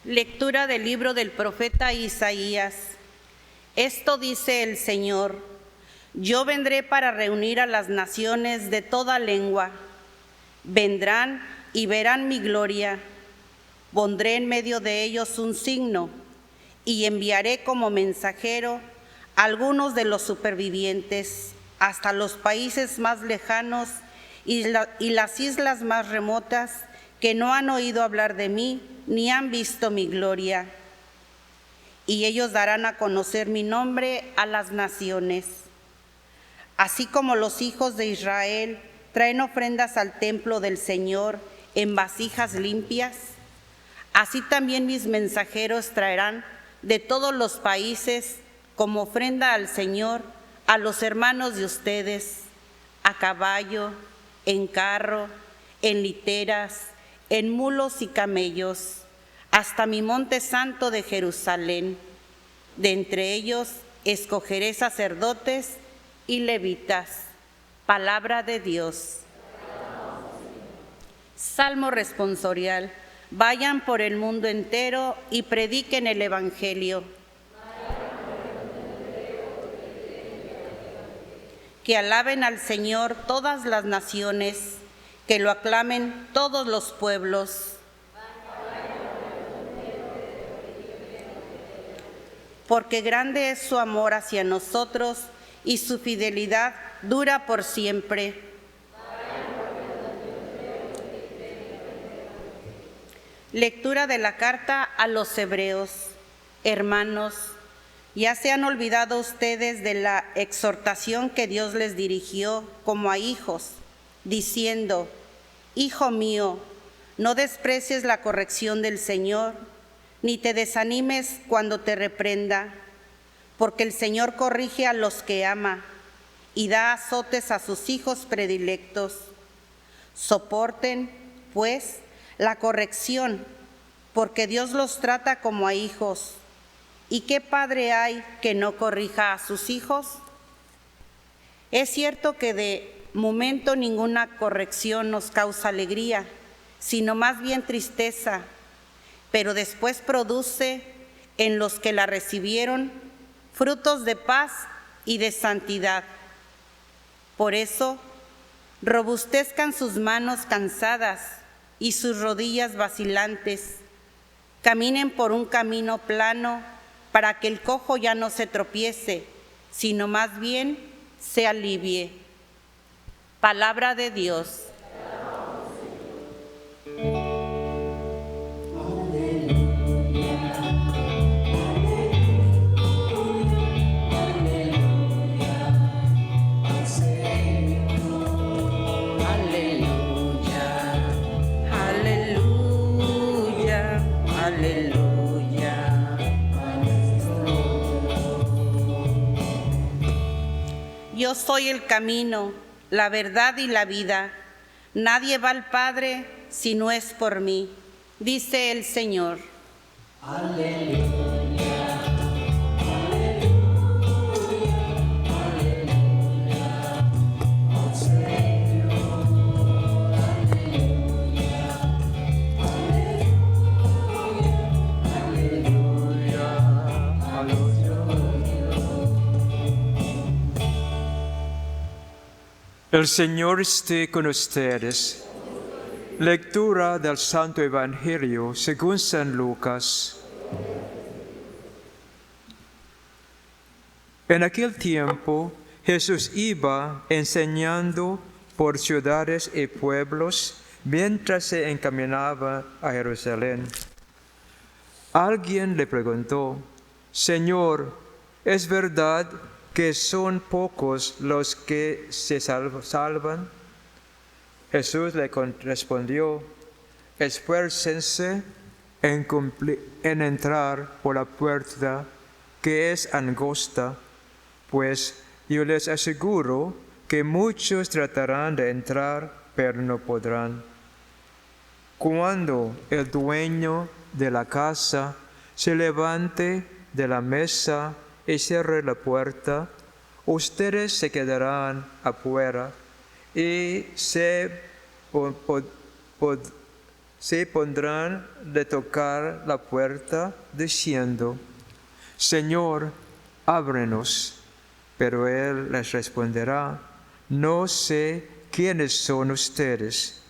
Lectura del libro del profeta Isaías. Esto dice el Señor: Yo vendré para reunir a las naciones de toda lengua. Vendrán y verán mi gloria. Pondré en medio de ellos un signo y enviaré como mensajero a algunos de los supervivientes hasta los países más lejanos y las islas más remotas que no han oído hablar de mí ni han visto mi gloria. Y ellos darán a conocer mi nombre a las naciones. Así como los hijos de Israel traen ofrendas al templo del Señor en vasijas limpias, así también mis mensajeros traerán de todos los países como ofrenda al Señor a los hermanos de ustedes, a caballo, en carro, en literas, en mulos y camellos, hasta mi monte santo de Jerusalén. De entre ellos escogeré sacerdotes y levitas. Palabra de Dios. Salmo responsorial. Vayan por el mundo entero y prediquen el Evangelio. Que alaben al Señor todas las naciones, que lo aclamen todos los pueblos. Porque grande es su amor hacia nosotros y su fidelidad dura por siempre. Lectura de la carta a los Hebreos. Hermanos, ya se han olvidado ustedes de la exhortación que Dios les dirigió como a hijos, diciendo: Hijo mío, no desprecies la corrección del Señor, ni te desanimes cuando te reprenda, porque el Señor corrige a los que ama y da azotes a sus hijos predilectos. Soporten, pues, la corrección, porque Dios los trata como a hijos. ¿Y qué padre hay que no corrija a sus hijos? Es cierto que de momento ninguna corrección nos causa alegría, sino más bien tristeza, pero después produce en los que la recibieron frutos de paz y de santidad. Por eso, robustezcan sus manos cansadas y sus rodillas vacilantes. Caminen por un camino plano para que el cojo ya no se tropiece, sino más bien se alivie. Palabra de Dios. Yo soy el camino, la verdad y la vida. Nadie va al Padre si no es por mí, dice el Señor. Aleluya. El Señor esté con ustedes. Lectura del Santo Evangelio según San Lucas. En aquel tiempo, Jesús iba enseñando por ciudades y pueblos mientras se encaminaba a Jerusalén. Alguien le preguntó: Señor, ¿es verdad que son pocos los que se salvan? Jesús le respondió: esfuércense en entrar por la puerta que es angosta, pues yo les aseguro que muchos tratarán de entrar, pero no podrán. Cuando el dueño de la casa se levante de la mesa y cierre la puerta, ustedes se quedarán afuera y se se pondrán de tocar la puerta diciendo, Señor, ábrenos. Pero él les responderá, no sé quiénes son ustedes.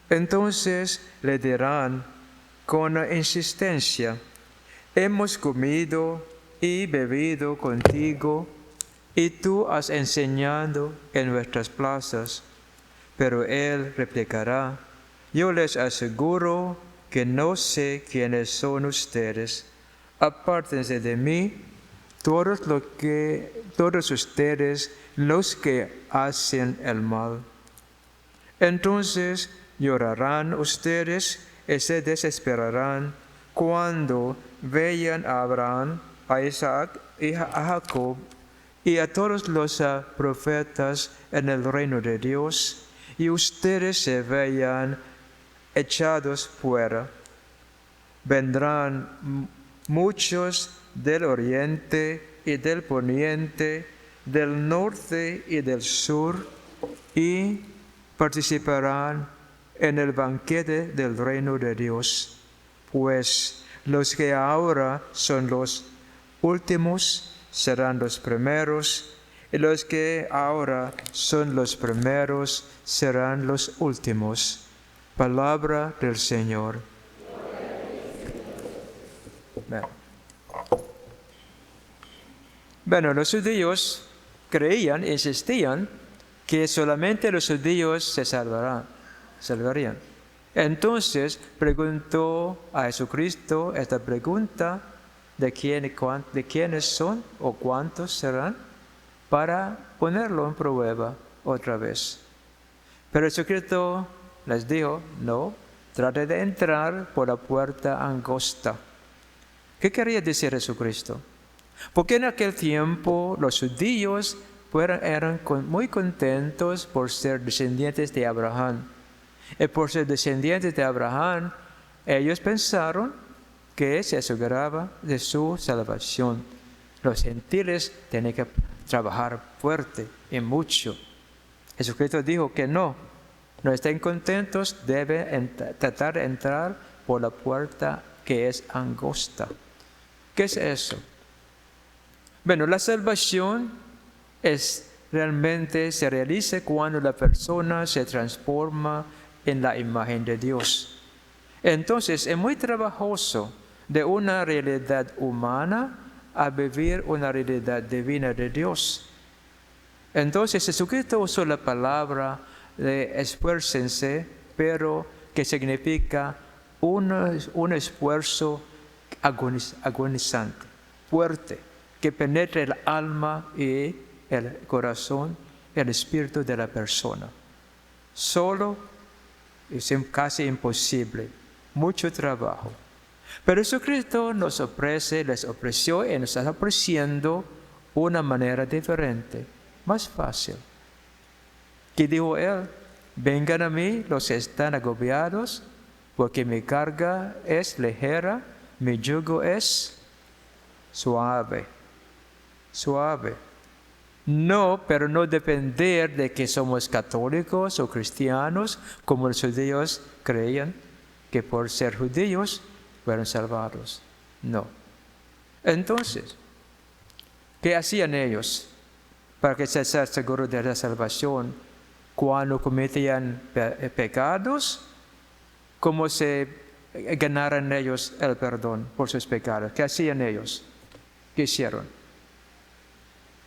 Entonces le dirán con insistencia, hemos comido y bebido contigo, y tú has enseñado en nuestras plazas. Pero él replicará, yo les aseguro que no sé quiénes son ustedes. Apártense de mí, todos ustedes los que hacen el mal. Entonces llorarán ustedes y se desesperarán cuando vean a Abraham, a Isaac y a Jacob y a todos los profetas en el reino de Dios, y ustedes se vean echados fuera. Vendrán muchos del oriente y del poniente, del norte y del sur, y participarán en el banquete del reino de Dios. Pues los que ahora son los últimos serán los primeros, y los que ahora son los primeros serán los últimos. Palabra del Señor. Bueno, los judíos creían, insistían, que solamente los judíos se salvarían. Entonces preguntó a Jesucristo esta pregunta de quiénes son o cuántos serán, para ponerlo en prueba otra vez. Pero Jesucristo les dijo, no, trate de entrar por la puerta angosta. ¿Qué quería decir Jesucristo? Porque en aquel tiempo los judíos eran muy contentos por ser descendientes de Abraham. Y por ser descendientes de Abraham, ellos pensaron que se aseguraba de su salvación. Los gentiles tenían que trabajar fuerte y mucho. Jesucristo dijo que no estén contentos, deben tratar de entrar por la puerta que es angosta. ¿Qué es eso? Bueno, la salvación realmente se realiza cuando la persona se transforma en la imagen de Dios. Entonces, es muy trabajoso de una realidad humana a vivir una realidad divina de Dios. Entonces, Jesucristo usó la palabra de esfuércense, pero que significa un esfuerzo agonizante, fuerte, que penetre el alma y el corazón, el espíritu de la persona. Solo es casi imposible, mucho trabajo. Pero Jesucristo les ofreció y nos está ofreciendo una manera diferente, más fácil. ¿Qué dijo Él? Vengan a mí los que están agobiados, porque mi carga es ligera, mi yugo es suave. Suave. No, pero no depender de que somos católicos o cristianos, como los judíos creían que por ser judíos fueron salvados. No. Entonces, ¿qué hacían ellos para que se sea seguro de la salvación? Cuando cometían pecados, ¿cómo se ganaran ellos el perdón por sus pecados? ¿Qué hacían ellos? ¿Qué hicieron?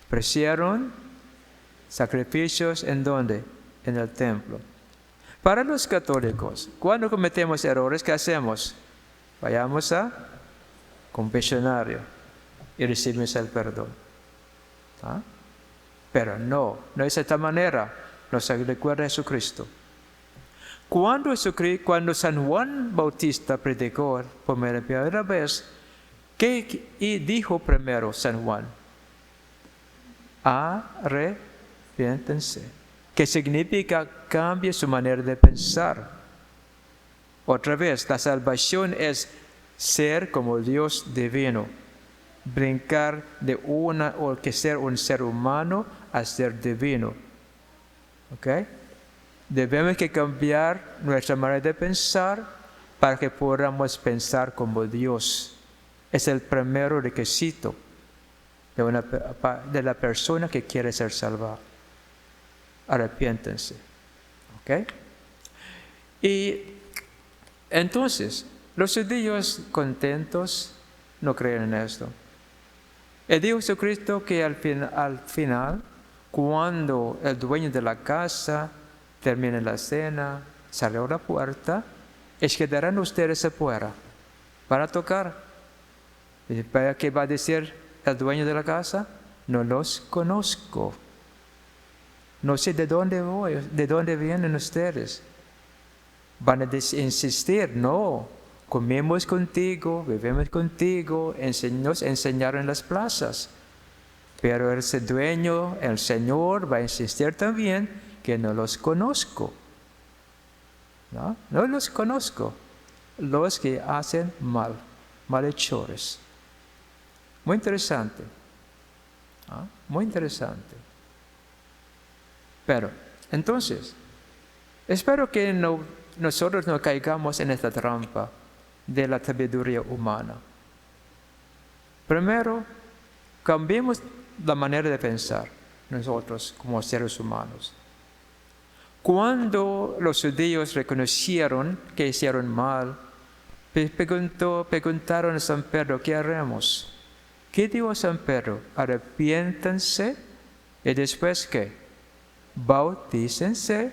Ofrecieron sacrificios ¿en dónde? En el templo. Para los católicos, cuando cometemos errores, ¿qué hacemos? Vayamos a confesionario y recibimos el perdón. ¿Ah? Pero no es de esta manera. Nos recuerda Jesucristo. Cuando San Juan Bautista predicó por primera vez, ¿qué dijo primero San Juan? Arrepiéntense. Que significa cambie su manera de pensar. Otra vez, la salvación es ser como Dios divino. Brincar de ser un ser humano a ser divino. ¿Ok? Debemos que cambiar nuestra manera de pensar para que podamos pensar como Dios. Es el primer requisito de la persona que quiere ser salvada. Arrepiéntense. ¿Ok? Y entonces, los judíos contentos no creen en esto. El Dios Jesucristo que al final, cuando el dueño de la casa termine la cena, cerró la puerta, quedarán ustedes afuera para tocar. ¿Para qué va a decir el dueño de la casa? No los conozco. No sé de dónde vienen ustedes. Van a insistir, no, comemos contigo, bebemos contigo, nos enseñaron en las plazas. Pero ese dueño, el Señor, va a insistir también que no los conozco. No los conozco. Los que hacen malhechores. Muy interesante. Muy interesante. Pero, entonces, espero que nosotros no caigamos en esta trampa de la sabiduría humana. Primero, cambiemos la manera de pensar nosotros como seres humanos. Cuando los judíos reconocieron que hicieron mal, preguntaron a San Pedro, ¿qué haremos? ¿Qué dijo San Pedro? Arrepiéntanse y después ¿qué? Bautícense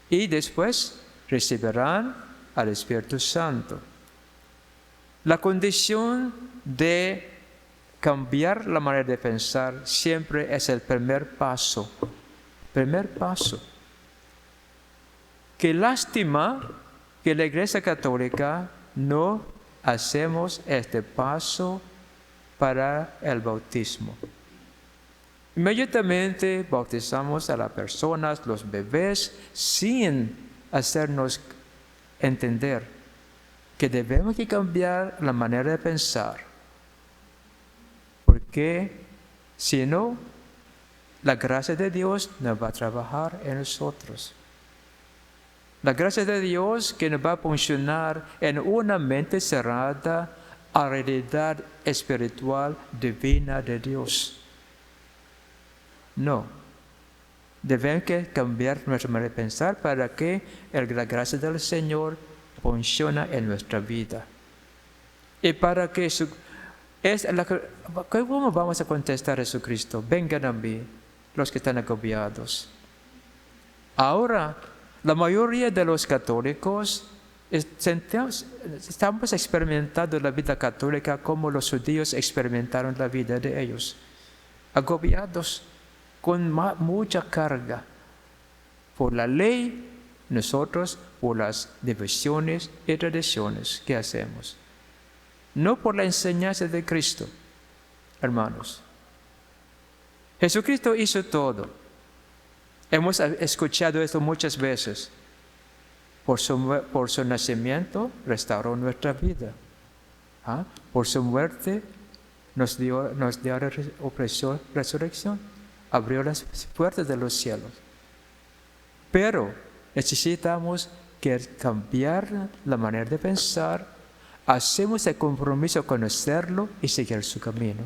y después recibirán al Espíritu Santo. La condición de cambiar la manera de pensar siempre es el primer paso. Primer paso. Qué lástima que la Iglesia Católica no hacemos este paso para el bautismo. Inmediatamente bautizamos a las personas, los bebés, sin hacernos entender que debemos que cambiar la manera de pensar. Porque si no, la gracia de Dios no va a trabajar en nosotros. La gracia de Dios que nos va a funcionar en una mente cerrada a la realidad espiritual divina de Dios. No. Debemos que cambiar nuestra manera de pensar para que la gracia del Señor funcione en nuestra vida. Y para que ¿cómo vamos a contestar a Jesucristo? Vengan a mí, los que están agobiados. Ahora, la mayoría de los católicos estamos experimentando la vida católica como los judíos experimentaron la vida de ellos. Agobiados, con mucha carga. Por la ley, nosotros por las divisiones y tradiciones que hacemos. No por la enseñanza de Cristo, hermanos. Jesucristo hizo todo. Hemos escuchado esto muchas veces. Por su nacimiento restauró nuestra vida. Por su muerte nos dio resurrección. Abrió las puertas de los cielos. Pero necesitamos que cambiar la manera de pensar. Hacemos el compromiso de conocerlo y seguir su camino.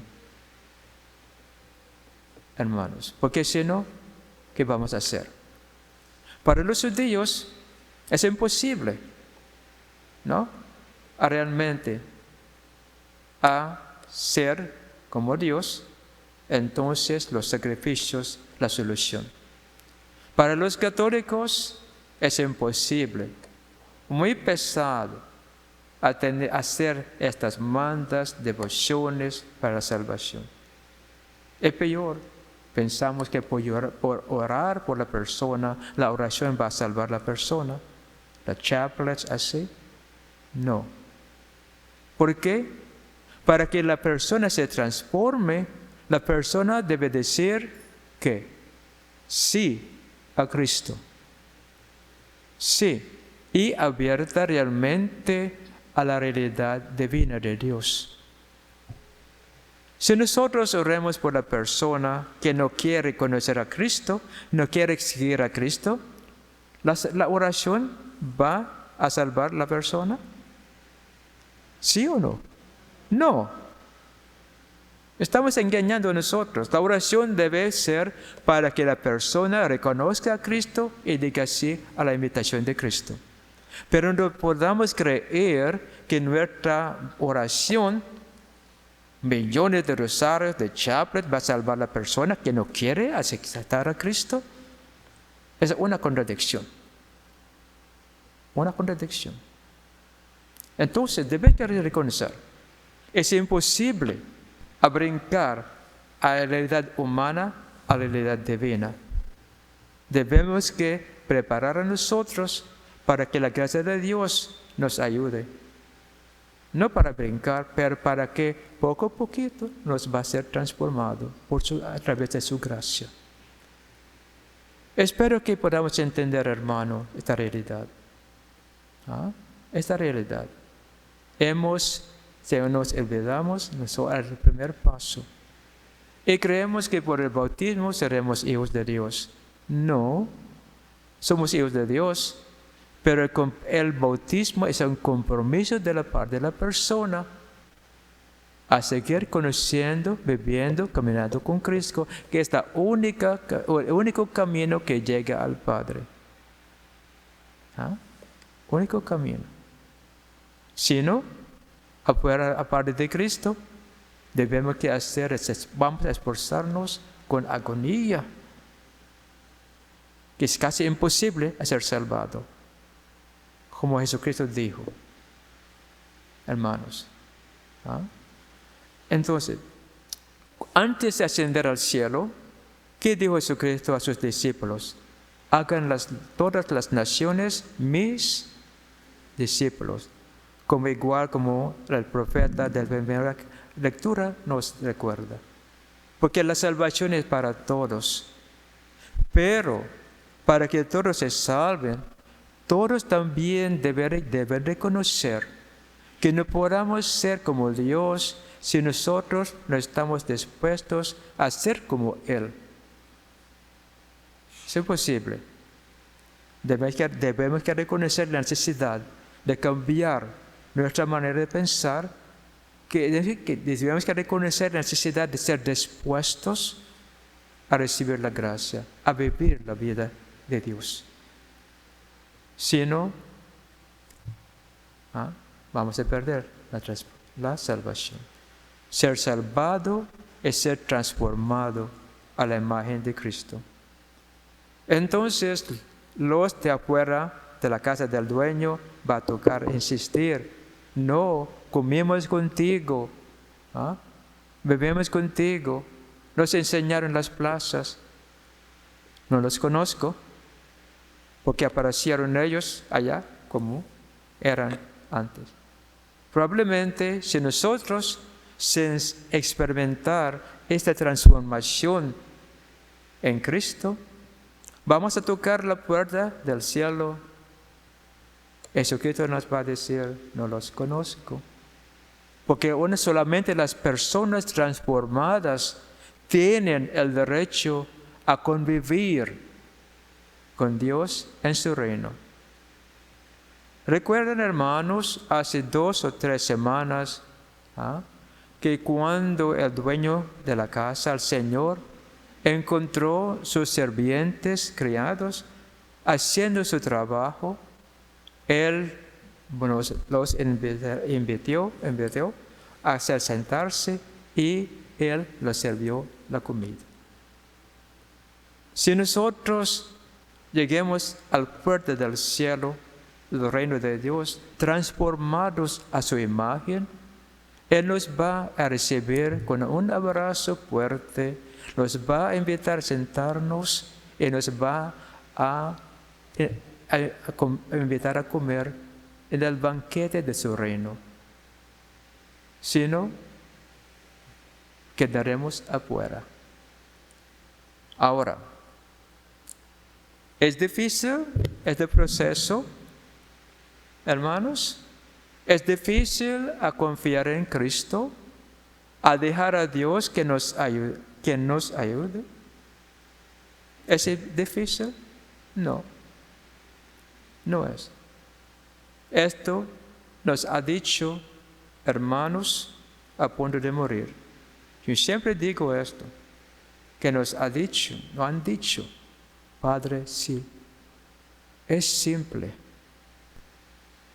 Hermanos, porque si no, ¿qué vamos a hacer? Para los judíos es imposible, ¿no? Realmente a ser como Dios, entonces los sacrificios, la solución. Para los católicos es imposible, muy pesado, hacer estas mandas, devociones para la salvación. Es peor. Pensamos que por orar por la persona, la oración va a salvar a la persona. La chaplets así. No. ¿Por qué? Para que la persona se transforme, la persona debe decir que sí a Cristo. Sí. Y abierta realmente a la realidad divina de Dios. Si nosotros oremos por la persona que no quiere conocer a Cristo, no quiere seguir a Cristo, ¿la oración va a salvar a la persona? ¿Sí o no? No. Estamos engañando a nosotros. La oración debe ser para que la persona reconozca a Cristo y diga sí a la invitación de Cristo. Pero no podamos creer que nuestra oración, millones de rosarios, de chaplet, va a salvar a la persona que no quiere aceptar a Cristo. Es una contradicción. Una contradicción. Entonces, debemos reconocer, es imposible brincar a la realidad humana a la realidad divina. Debemos que preparar a nosotros para que la gracia de Dios nos ayude. No para brincar, pero para que poco a poquito nos va a ser transformado a través de su gracia. Espero que podamos entender, hermano, esta realidad. Esta realidad. Si nos olvidamos, nos da el primer paso. Y creemos que por el bautismo seremos hijos de Dios. No, somos hijos de Dios, pero el bautismo es un compromiso de la parte de la persona a seguir conociendo, viviendo, caminando con Cristo, que es el único camino que llega al Padre. Único camino. Si no, aparte de Cristo, debemos que hacer, vamos a esforzarnos con agonía, que es casi imposible ser salvado. Como Jesucristo dijo, hermanos. Entonces, antes de ascender al cielo, ¿qué dijo Jesucristo a sus discípulos? Hagan todas las naciones mis discípulos, igual como el profeta de la primera lectura nos recuerda. Porque la salvación es para todos. Pero para que todos se salven, todos también deben reconocer que no podamos ser como Dios si nosotros no estamos dispuestos a ser como Él. Es imposible. Debemos que reconocer la necesidad de cambiar nuestra manera de pensar, que debemos que reconocer la necesidad de ser dispuestos a recibir la gracia, a vivir la vida de Dios. Si no, vamos a perder la salvación. Ser salvado es ser transformado a la imagen de Cristo. Entonces, los de afuera de la casa del dueño va a tocar insistir. No, comimos contigo, bebemos contigo, nos enseñaron las plazas. No los conozco, porque aparecieron ellos allá como eran antes. Probablemente si nosotros, sin experimentar esta transformación en Cristo, vamos a tocar la puerta del cielo. Jesucristo nos va a decir, no los conozco. Porque solamente las personas transformadas tienen el derecho a convivir con Dios en su reino. Recuerden, hermanos, hace 2 o 3 semanas, que cuando el dueño de la casa, el Señor, encontró sus sirvientes criados haciendo su trabajo, Él los invitó a sentarse y Él les sirvió la comida. Si nosotros lleguemos al puerto del cielo, del reino de Dios, transformados a su imagen, Él nos va a recibir con un abrazo fuerte, nos va a invitar a sentarnos y nos va a invitar a comer en el banquete de su reino. Si no, quedaremos afuera. Ahora, ¿es difícil este proceso, hermanos? ¿Es difícil a confiar en Cristo? ¿A dejar a Dios que nos ayude? ¿Es difícil? No. No es. Esto nos ha dicho hermanos a punto de morir. Yo siempre digo esto, que nos han dicho, Padre, sí. Es simple.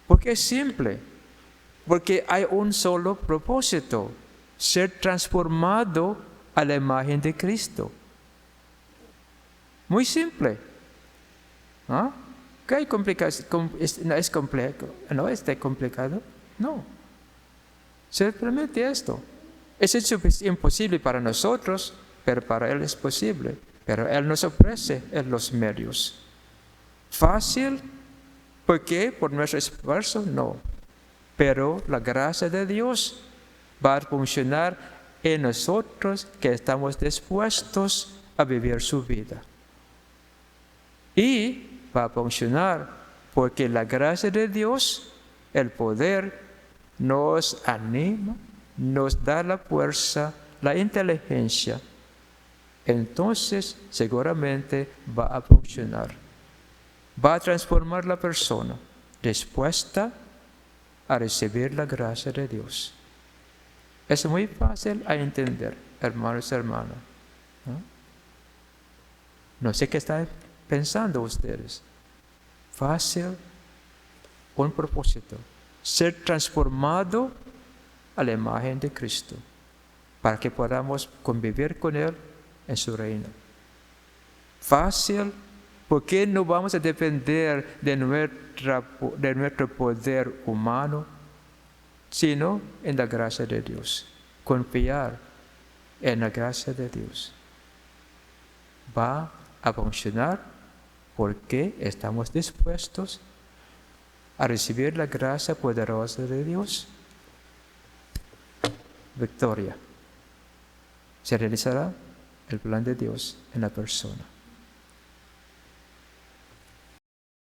¿Por qué es simple? Porque hay un solo propósito, ser transformado a la imagen de Cristo. Muy simple. ¿Ah? ¿Qué hay complicado? ¿Es complejo? ¿No es de complicado? No. Simplemente esto. Es imposible para nosotros, pero para Él es posible. Pero Él nos ofrece los medios. ¿Fácil? ¿Por qué? ¿Por nuestro esfuerzo? No. Pero la gracia de Dios va a funcionar en nosotros que estamos dispuestos a vivir su vida. Y va a funcionar porque la gracia de Dios, el poder, nos anima, nos da la fuerza, la inteligencia. Entonces, seguramente va a funcionar. Va a transformar la persona dispuesta a recibir la gracia de Dios. Es muy fácil a entender, hermanos y hermanas. No sé qué están pensando ustedes. Fácil, un propósito. Ser transformado a la imagen de Cristo para que podamos convivir con Él en su reino. Fácil, porque no vamos a depender de nuestro poder humano, sino en la gracia de Dios. Confiar en la gracia de Dios. Va a funcionar porque estamos dispuestos a recibir la gracia poderosa de Dios. Victoria. Se realizará el plan de Dios en la persona.